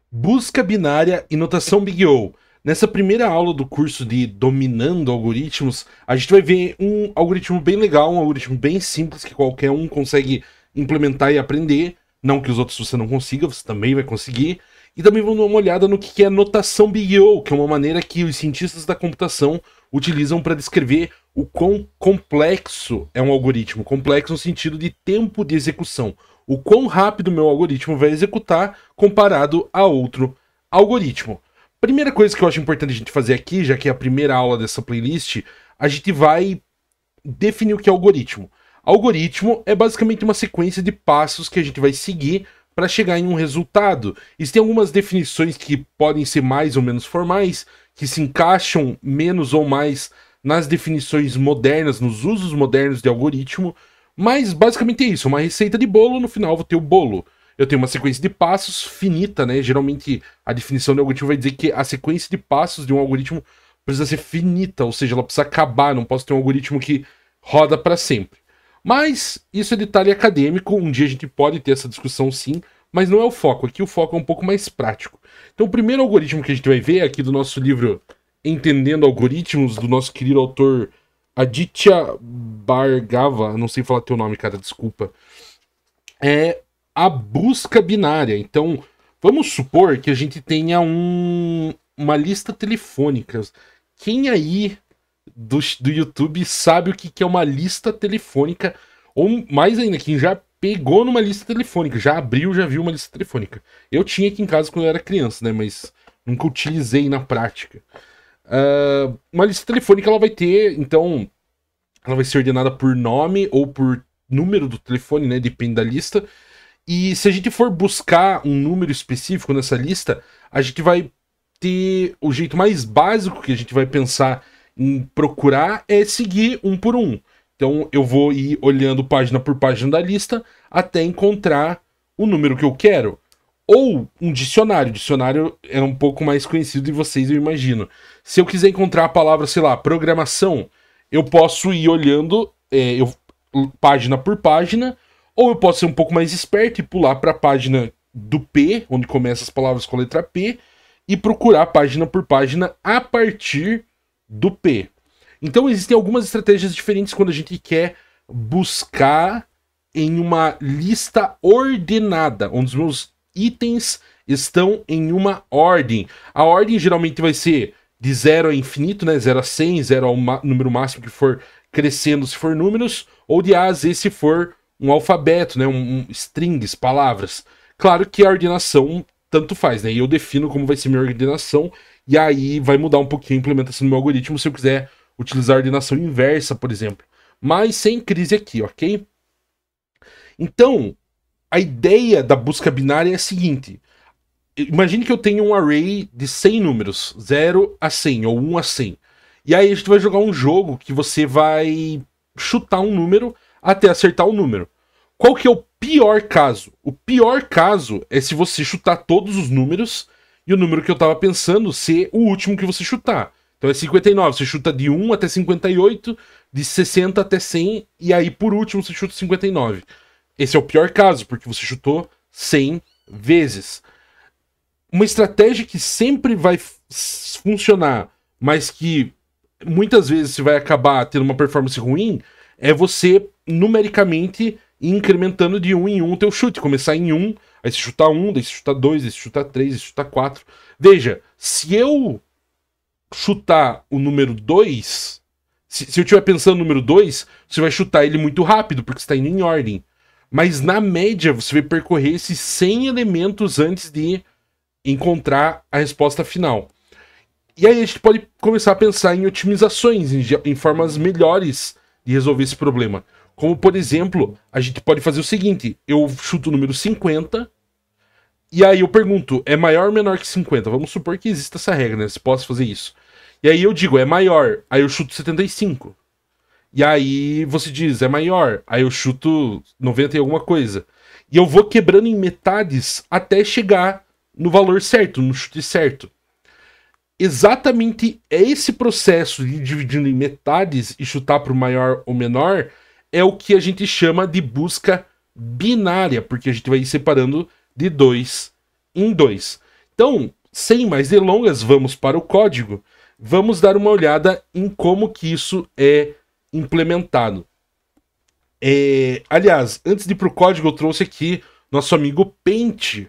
Busca binária e notação Big O. Nessa primeira aula do curso de Dominando Algoritmos, a gente vai ver um algoritmo bem legal, um algoritmo bem simples que qualquer um consegue implementar e aprender. Não que os outros você não consiga, você também vai conseguir. E também vamos dar uma olhada no que é notação Big O, que é uma maneira que os cientistas da computação utilizam para descrever o quão complexo é um algoritmo. Complexo no sentido de tempo de execução. O quão rápido o meu algoritmo vai executar comparado a outro algoritmo. Primeira coisa que eu acho importante a gente fazer aqui, já que é a primeira aula dessa playlist, a gente vai definir o que é algoritmo. Algoritmo é basicamente uma sequência de passos que a gente vai seguir para chegar em um resultado. Existem algumas definições que podem ser mais ou menos formais, que se encaixam menos ou mais nas definições modernas, nos usos modernos de algoritmo, mas basicamente é isso, uma receita de bolo, no final eu vou ter o bolo. Eu tenho uma sequência de passos finita, né? Geralmente a definição do algoritmo vai dizer que a sequência de passos de um algoritmo precisa ser finita, ou seja, ela precisa acabar, não posso ter um algoritmo que roda para sempre. Mas isso é detalhe acadêmico, um dia a gente pode ter essa discussão sim, mas não é o foco, aqui o foco é um pouco mais prático. Então o primeiro algoritmo que a gente vai ver aqui do nosso livro Entendendo Algoritmos, do nosso querido autor Aditya Bhargava, não sei falar teu nome, cara, desculpa, é a busca binária. Então, vamos supor que a gente tenha uma lista telefônica. Quem aí do YouTube sabe o que é uma lista telefônica? Ou mais ainda, quem já pegou numa lista telefônica, já abriu, já viu uma lista telefônica. Eu tinha aqui em casa quando eu era criança, né? Mas nunca utilizei na prática. Uma lista telefônica ela vai ter, então, ela vai ser ordenada por nome ou por número do telefone, né? Depende da lista. E se a gente for buscar um número específico nessa lista, a gente vai ter o jeito mais básico que a gente vai pensar em procurar é seguir um por um. Então eu vou ir olhando página por página da lista até encontrar o número que eu quero. Ou um dicionário. O dicionário é um pouco mais conhecido de vocês, eu imagino. Se eu quiser encontrar a palavra, sei lá, programação, eu posso ir olhando página por página, ou eu posso ser um pouco mais esperto e pular para a página do P, onde começam as palavras com a letra P, e procurar página por página a partir do P. Então existem algumas estratégias diferentes quando a gente quer buscar em uma lista ordenada, onde os meus itens estão em uma ordem. A ordem geralmente vai ser de 0 a infinito, né? 0 a 100, 0 ao número máximo que for crescendo se for números, ou de A a Z se for um alfabeto, né? Strings, palavras. Claro que a ordenação tanto faz, né? E eu defino como vai ser minha ordenação, e aí vai mudar um pouquinho a implementação do meu algoritmo se eu quiser utilizar a ordenação inversa, por exemplo. Mas sem crise aqui, ok? Então, a ideia da busca binária é a seguinte. Imagine que eu tenho um array de 100 números, 0 a 100 ou 1 a 100. E aí a gente vai jogar um jogo que você vai chutar um número até acertar o número. Qual que é o pior caso? O pior caso é se você chutar todos os números e o número que eu tava pensando ser o último que você chutar. Então é 59, você chuta de 1 até 58, de 60 até 100, e aí por último você chuta 59. Esse é o pior caso, porque você chutou 100 vezes. Uma estratégia que sempre vai funcionar, mas que muitas vezes você vai acabar tendo uma performance ruim, é você numericamente ir incrementando de 1 em 1 o teu chute. Começar em 1, aí você chutar 1, daí você chutar 2, daí você chutar 3, daí você chutar 4. Veja, se eu chutar o número 2, se eu estiver pensando no número 2, você vai chutar ele muito rápido, porque você está indo em ordem. Mas na média, você vai percorrer esses 100 elementos antes de encontrar a resposta final. E aí a gente pode começar a pensar em otimizações, em formas melhores de resolver esse problema. Como, por exemplo, a gente pode fazer o seguinte: eu chuto o número 50, e aí eu pergunto, é maior ou menor que 50? Vamos supor que exista essa regra, né? Você possa fazer isso. E aí eu digo, é maior, aí eu chuto 75. E aí você diz, é maior, aí eu chuto 90 e alguma coisa. E eu vou quebrando em metades até chegar no valor certo, no chute certo. Exatamente esse processo de dividindo em metades e chutar para o maior ou menor é o que a gente chama de busca binária, porque a gente vai ir separando de 2 em 2. Então, sem mais delongas, vamos para o código. Vamos dar uma olhada em como que isso é implementado. Aliás, antes de ir para o código, eu trouxe aqui nosso amigo Paint,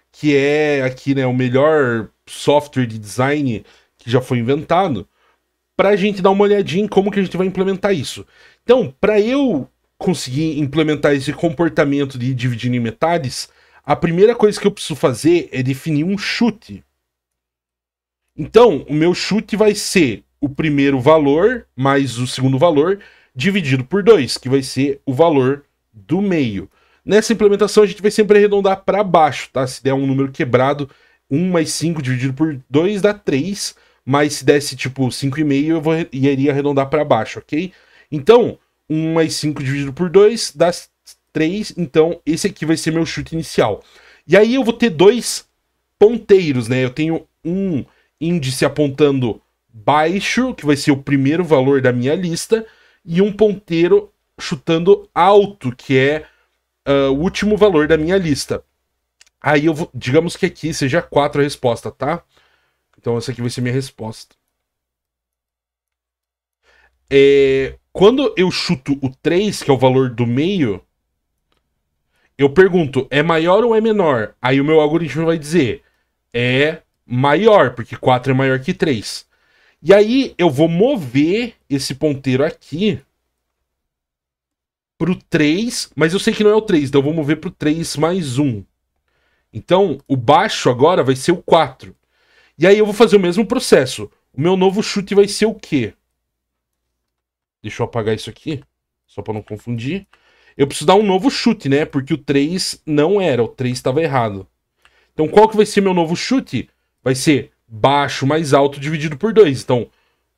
que é aqui, né, o melhor software de design que já foi inventado, para a gente dar uma olhadinha em como que a gente vai implementar isso. Então, para eu conseguir implementar esse comportamento de dividir em metades, a primeira coisa que eu preciso fazer é definir um chute. Então, o meu chute vai ser o primeiro valor mais o segundo valor dividido por 2, que vai ser o valor do meio. Nessa implementação, a gente vai sempre arredondar para baixo, tá? Se der um número quebrado, 1 mais 5 dividido por 2 dá 3, mas se desse tipo 5,5, eu iria arredondar para baixo, ok? Então, 1 mais 5 dividido por 2 dá 3, então esse aqui vai ser meu chute inicial. E aí eu vou ter dois ponteiros, né? Eu tenho um índice apontando baixo, que vai ser o primeiro valor da minha lista, e um ponteiro chutando alto, que é o último valor da minha lista. Aí eu vou, digamos que aqui seja 4 a resposta, tá? Então essa aqui vai ser minha resposta. Quando eu chuto o 3, que é o valor do meio, eu pergunto, é maior ou é menor? Aí o meu algoritmo vai dizer, é maior, porque 4 é maior que 3. E aí eu vou mover esse ponteiro aqui pro 3, mas eu sei que não é o 3, então eu vou mover pro 3 mais 1. Então, o baixo agora vai ser o 4. E aí eu vou fazer o mesmo processo. O meu novo chute vai ser o quê? Deixa eu apagar isso aqui, só para não confundir. Eu preciso dar um novo chute, né? Porque o 3 não era, o 3 estava errado. Então, qual que vai ser meu novo chute? Vai ser baixo mais alto dividido por 2. Então,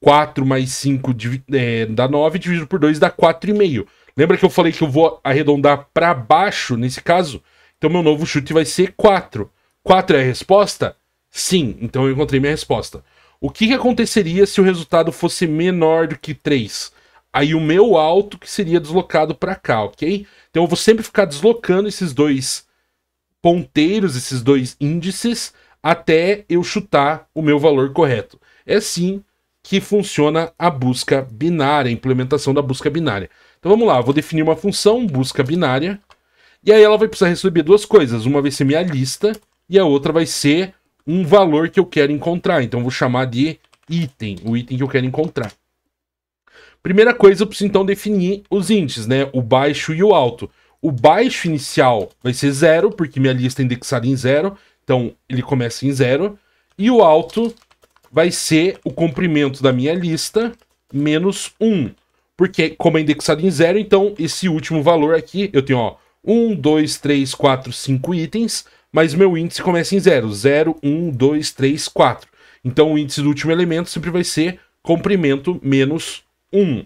4 mais 5 dá 9, dividido por 2 dá 4,5. Lembra que eu falei que eu vou arredondar para baixo nesse caso? Então, meu novo chute vai ser 4. 4 é a resposta? Sim, então eu encontrei minha resposta. O que aconteceria se o resultado fosse menor do que 3? Aí o meu alto que seria deslocado para cá, ok? Então eu vou sempre ficar deslocando esses dois ponteiros, esses dois índices, até eu chutar o meu valor correto. É assim que funciona a busca binária, a implementação da busca binária. Então vamos lá, vou definir uma função, busca binária, e aí ela vai precisar receber duas coisas. Uma vai ser minha lista, e a outra vai ser um valor que eu quero encontrar. Então eu vou chamar de item, o item que eu quero encontrar. Primeira coisa, eu preciso então definir os índices, né? O baixo e o alto. O baixo inicial vai ser 0, porque minha lista é indexada em 0, então ele começa em 0. E o alto vai ser o comprimento da minha lista menos 1, porque como é indexado em 0, então esse último valor aqui, eu tenho, ó, 1, 2, 3, 4, 5 itens, mas meu índice começa em 0. 0, 1, 2, 3, 4. Então o índice do último elemento sempre vai ser comprimento menos 1.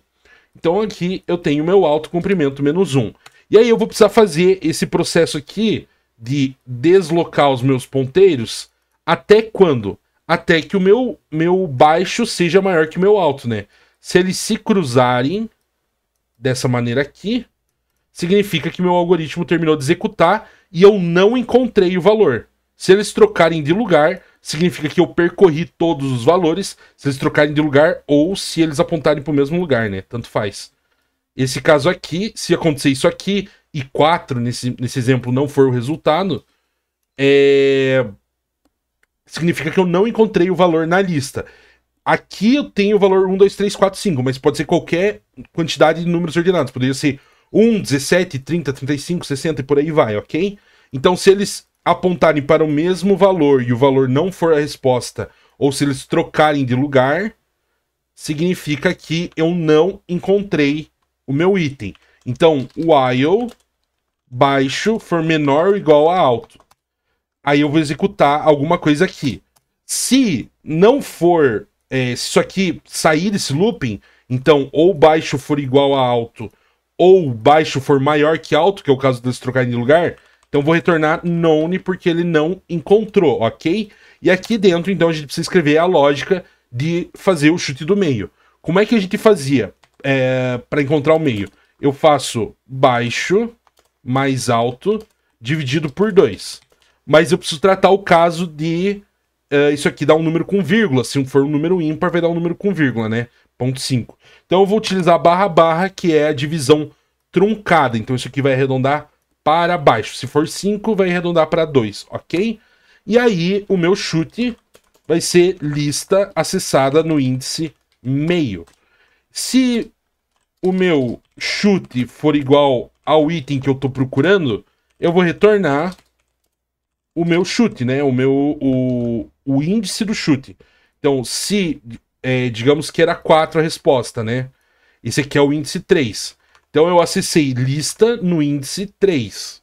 Então aqui eu tenho meu alto comprimento menos 1. E aí eu vou precisar fazer esse processo aqui de deslocar os meus ponteiros até quando? Até que o meu baixo seja maior que o meu alto, né? Se eles se cruzarem dessa maneira aqui, significa que meu algoritmo terminou de executar e eu não encontrei o valor. Se eles trocarem de lugar, significa que eu percorri todos os valores, se eles trocarem de lugar ou se eles apontarem para o mesmo lugar, né? Tanto faz. Esse caso aqui, se acontecer isso aqui e 4 nesse exemplo não for o resultado, significa que eu não encontrei o valor na lista. Aqui eu tenho o valor 1, 2, 3, 4, 5, mas pode ser qualquer quantidade de números ordenados. Poderia ser 1, 17, 30, 35, 60 e por aí vai, ok? Então se eles apontarem para o mesmo valor e o valor não for a resposta, ou se eles trocarem de lugar, significa que eu não encontrei o meu item. Então, while baixo for menor ou igual a alto. Aí eu vou executar alguma coisa aqui. Se não for, se isso aqui sair desse looping, então ou baixo for igual a alto, ou baixo for maior que alto, que é o caso deles trocarem de lugar, então vou retornar none porque ele não encontrou, ok? E aqui dentro, então, a gente precisa escrever a lógica de fazer o chute do meio. Como é que a gente fazia para encontrar o meio? Eu faço baixo mais alto dividido por 2. Mas eu preciso tratar o caso de isso aqui dá um número com vírgula. Se for um número ímpar, vai dar um número com vírgula, né? 0,5. Então eu vou utilizar barra barra, que é a divisão truncada. Então isso aqui vai arredondar para baixo. Se for 5, vai arredondar para 2, ok? E aí o meu chute vai ser lista acessada no índice meio. Se o meu chute for igual ao item que eu estou procurando, eu vou retornar o meu chute, né? O índice do chute. Então, se digamos que era 4 a resposta, né? Esse aqui é o índice 3. Então eu acessei lista no índice 3.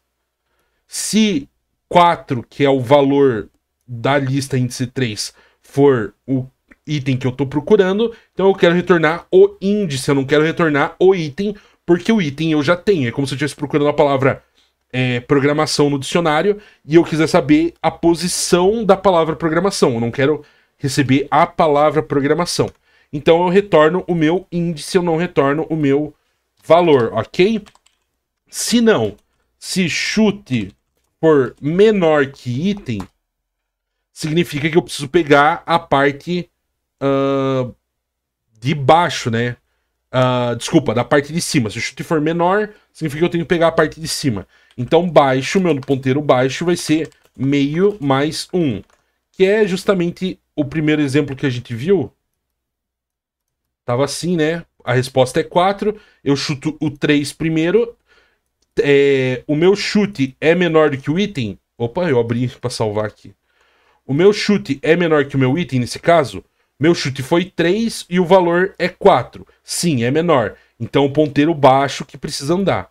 Se 4, que é o valor da lista índice 3, for o item que eu estou procurando, então eu quero retornar o índice, eu não quero retornar o item, porque o item eu já tenho. É como se eu estivesse procurando a palavra programação no dicionário e eu quiser saber a posição da palavra programação. Eu não quero receber a palavra programação. Então eu retorno o meu índice, eu não retorno o meu valor, ok? Se não, se chute for menor que item, significa que eu preciso pegar a parte de baixo, né? Desculpa, da parte de cima. Se o chute for menor, significa que eu tenho que pegar a parte de cima. Então baixo, meu ponteiro baixo vai ser meio mais 1. Que é justamente o primeiro exemplo que a gente viu. Tava assim, né? A resposta é 4. Eu chuto o 3 primeiro. O meu chute é menor do que o item. Opa, eu abri para salvar aqui. O meu chute é menor que o meu item nesse caso. Meu chute foi 3 e o valor é 4. Sim, é menor. Então o ponteiro baixo que precisa andar.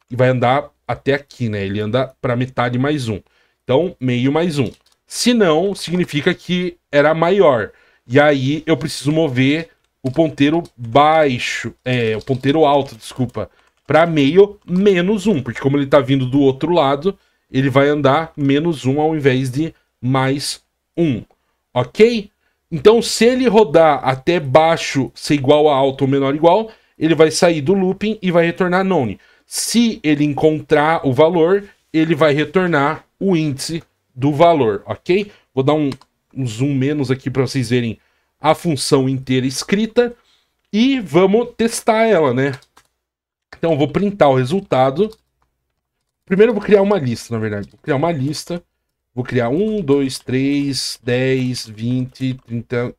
E vai andar até aqui, né? Ele anda para metade mais 1. Então, meio mais 1. Se não, significa que era maior. E aí eu preciso mover o ponteiro baixo. O ponteiro alto, desculpa. Para meio menos 1. Porque como ele está vindo do outro lado, ele vai andar menos 1 ao invés de mais 1. Ok? Então, se ele rodar até baixo ser igual a alto ou menor ou igual, ele vai sair do looping e vai retornar none. Se ele encontrar o valor, ele vai retornar o índice do valor, ok? Vou dar um zoom menos aqui para vocês verem a função inteira escrita e vamos testar ela, né? Então, eu vou printar o resultado. Primeiro eu vou criar uma lista, na verdade. Vou criar uma lista. Vou criar 1, 2, 3, 10, 20, 30,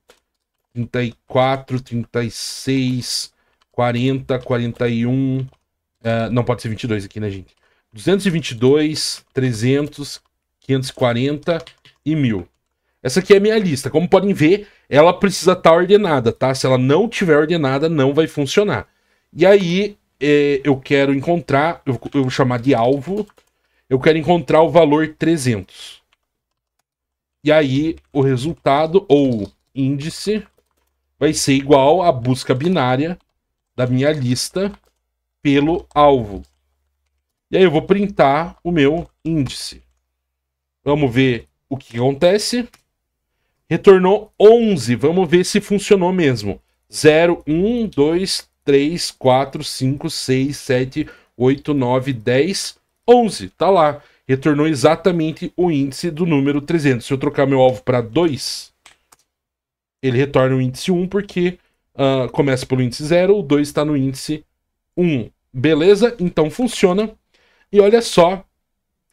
34, 36, 40, 41... não pode ser 22 aqui, né, gente? 222, 300, 540 e 1000. Essa aqui é a minha lista. Como podem ver, ela precisa estar ordenada, tá? Se ela não tiver ordenada, não vai funcionar. E aí, eu quero encontrar... Eu vou chamar de alvo. Eu quero encontrar o valor 300. E aí, o resultado, ou índice, vai ser igual à busca binária da minha lista pelo alvo. E aí eu vou printar o meu índice. Vamos ver o que acontece. Retornou 11. Vamos ver se funcionou mesmo. 0, 1, 2, 3, 4, 5, 6, 7, 8, 9, 10, 11. Tá lá. Retornou exatamente o índice do número 300. Se eu trocar meu alvo para 2, ele retorna o índice 1, porque começa pelo índice 0, o 2 está no índice 1. Beleza? Então funciona. E olha só,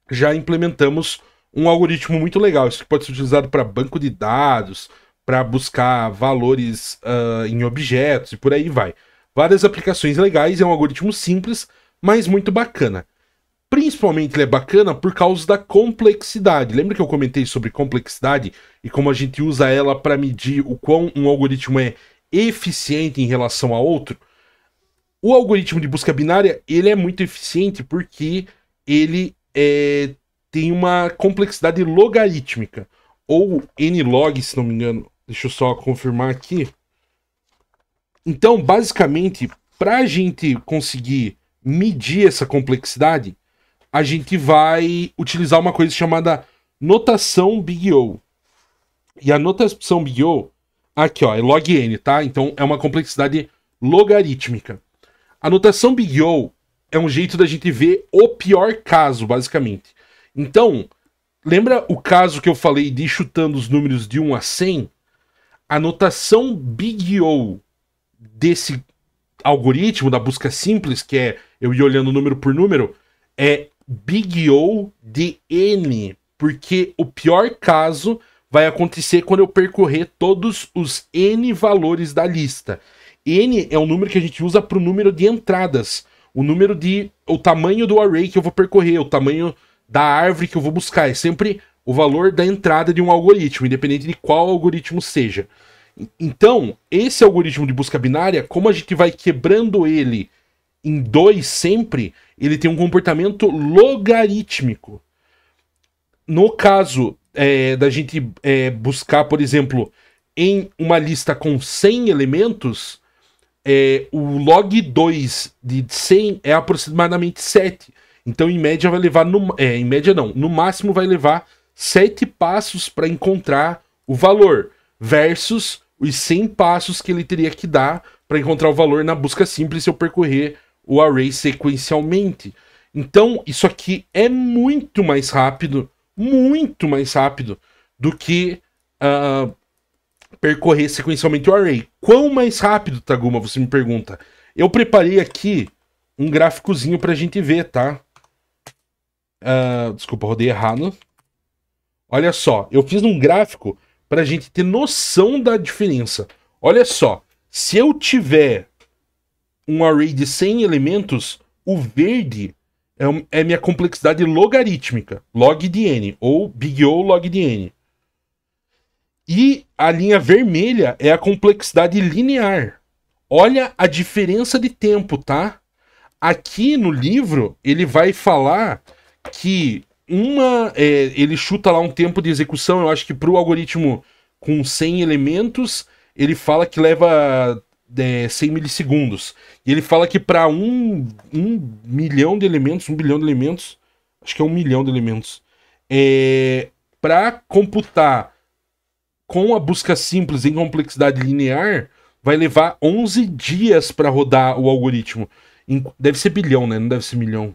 já implementamos um algoritmo muito legal. Isso pode ser utilizado para banco de dados, para buscar valores em objetos e por aí vai. Várias aplicações legais, é um algoritmo simples, mas muito bacana. Principalmente ele é bacana por causa da complexidade. Lembra que eu comentei sobre complexidade e como a gente usa ela para medir o quão um algoritmo é eficiente em relação a outro? O algoritmo de busca binária ele é muito eficiente porque ele tem uma complexidade logarítmica, ou nlog, se não me engano. Deixa eu só confirmar aqui. Então, basicamente, para a gente conseguir medir essa complexidade, a gente vai utilizar uma coisa chamada notação Big O. E a notação Big O, aqui ó, é log n, tá? Então é uma complexidade logarítmica. A notação Big O é um jeito da gente ver o pior caso, basicamente. Então, Lembra o caso que eu falei de ir chutando os números de 1 a 100? A notação Big O desse algoritmo da busca simples, que é eu ir olhando número por número, é Big O de N, porque o pior caso vai acontecer quando eu percorrer todos os N valores da lista. N é um número que a gente usa para o número de entradas, o tamanho do array que eu vou percorrer, o tamanho da árvore que eu vou buscar, é sempre o valor da entrada de um algoritmo, independente de qual algoritmo seja. Então, esse algoritmo de busca binária, como a gente vai quebrando ele em 2 sempre, ele tem um comportamento logarítmico. No caso da gente buscar, por exemplo, em uma lista com 100 elementos, o log 2 de 100 é aproximadamente 7. Então, em média, vai levar... em média, não. No máximo, vai levar 7 passos para encontrar o valor, versus os 100 passos que ele teria que dar para encontrar o valor na busca simples se eu percorrer o array sequencialmente. Então, isso aqui é muito mais rápido do que percorrer sequencialmente o array. Quão mais rápido, Taguma, você me pergunta? Eu preparei aqui um gráficozinho pra gente ver, tá? Desculpa, rodei errado. Olha só, eu fiz um gráfico pra gente ter noção da diferença. Olha só, se eu tiver um array de 100 elementos, o verde é minha complexidade logarítmica, log de n, ou Big O log de n. E a linha vermelha é a complexidade linear. Olha a diferença de tempo, tá? Aqui no livro, ele vai falar que ele chuta lá um tempo de execução, eu acho que para o algoritmo com 100 elementos, ele fala que leva 100 milissegundos. E ele fala que para 1 milhão de elementos, 1 bilhão de elementos, acho que é 1 milhão de elementos, para computar com a busca simples em complexidade linear, vai levar 11 dias para rodar o algoritmo. Deve ser bilhão, né? Não deve ser milhão.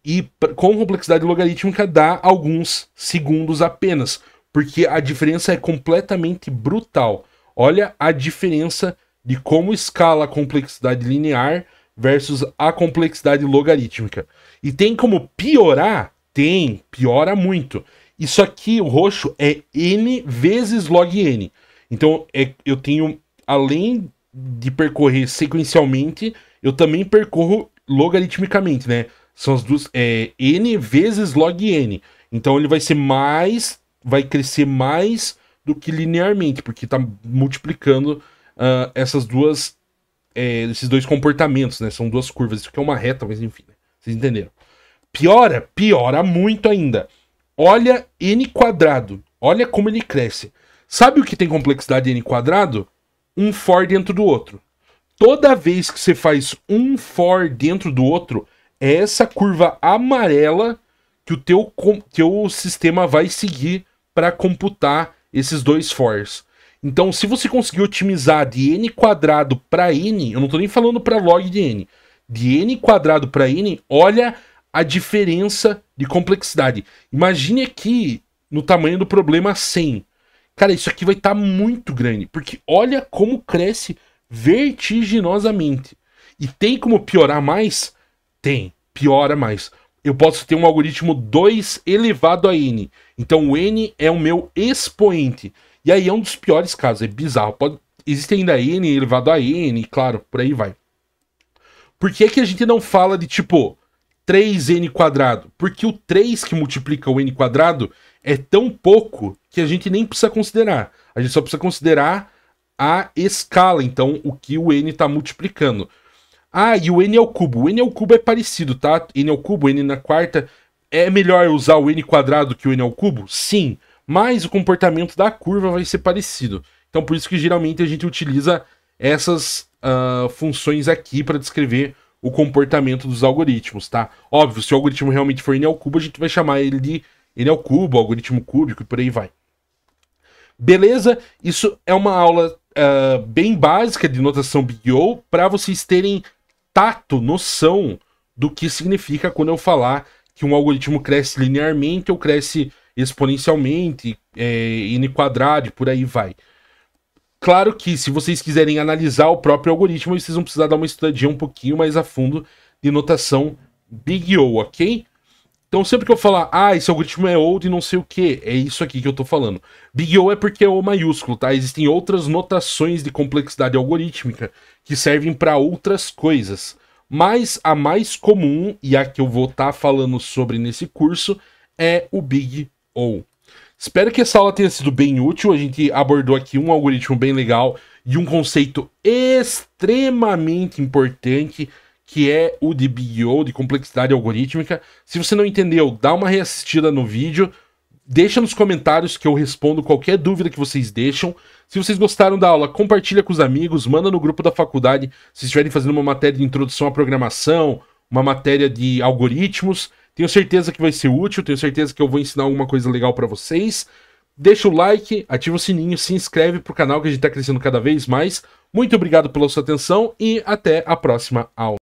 E com complexidade logarítmica dá alguns segundos apenas, porque a diferença é completamente brutal. Olha a diferença de como escala a complexidade linear versus a complexidade logarítmica. E tem como piorar? Tem, piora muito. Isso aqui, o roxo, é n vezes log n. Então, eu tenho, além de percorrer sequencialmente, eu também percorro logaritmicamente, né? São as duas, n vezes log n. Então, ele vai crescer mais do que linearmente, porque está multiplicando esses dois comportamentos, né? São duas curvas. Isso aqui é uma reta, mas enfim, né? Vocês entenderam. Piora muito ainda. Olha n quadrado. Olha como ele cresce. Sabe o que tem complexidade n quadrado? Um for dentro do outro. Toda vez que você faz um for dentro do outro, é essa curva amarela que o teu sistema vai seguir para computar esses dois fors. Então, se você conseguir otimizar de n quadrado para n, eu não estou nem falando para log de n quadrado para n, olha a diferença de complexidade. Imagine aqui no tamanho do problema 100. Cara, isso aqui vai estar muito grande, porque olha como cresce vertiginosamente. E tem como piorar mais? Tem, piora mais. Eu posso ter um algoritmo 2 elevado a n. Então o n é o meu expoente. E aí é um dos piores casos, é bizarro. Existe ainda n elevado a n, claro, por aí vai. Por que que a gente não fala de tipo 3n quadrado? Porque o 3 que multiplica o n quadrado é tão pouco que a gente nem precisa considerar. A gente só precisa considerar a escala, então o que o n está multiplicando. E o n ao cubo. O n ao cubo é parecido, tá? N ao cubo, n na quarta. É melhor usar o n quadrado que o n ao cubo? Sim. Mas o comportamento da curva vai ser parecido. Então por isso que geralmente a gente utiliza essas funções aqui para descrever o comportamento dos algoritmos, tá? Óbvio, se o algoritmo realmente for n ao cubo, a gente vai chamar ele de n ao cubo, algoritmo cúbico e por aí vai. Beleza? Isso é uma aula bem básica de notação Big O para vocês terem noção do que significa quando eu falar que um algoritmo cresce linearmente ou cresce exponencialmente, n quadrado e por aí vai. Claro que se vocês quiserem analisar o próprio algoritmo, vocês vão precisar dar uma estudadinha um pouquinho mais a fundo de notação Big O, ok? Então sempre que eu falar, esse algoritmo é old e não sei o que, é isso aqui que eu tô falando. Big O é porque é O maiúsculo, tá? Existem outras notações de complexidade algorítmica que servem para outras coisas. Mas a mais comum, e a que eu vou estar falando sobre nesse curso, é o Big O. Espero que essa aula tenha sido bem útil. A gente abordou aqui um algoritmo bem legal e um conceito extremamente importante, que é o de Big O, de complexidade algorítmica. Se você não entendeu, dá uma reassistida no vídeo, deixa nos comentários que eu respondo qualquer dúvida que vocês deixam. Se vocês gostaram da aula, compartilha com os amigos, manda no grupo da faculdade, se estiverem fazendo uma matéria de introdução à programação, uma matéria de algoritmos. Tenho certeza que vai ser útil, tenho certeza que eu vou ensinar alguma coisa legal para vocês. Deixa o like, ativa o sininho, se inscreve pro canal que a gente tá crescendo cada vez mais. Muito obrigado pela sua atenção e até a próxima aula.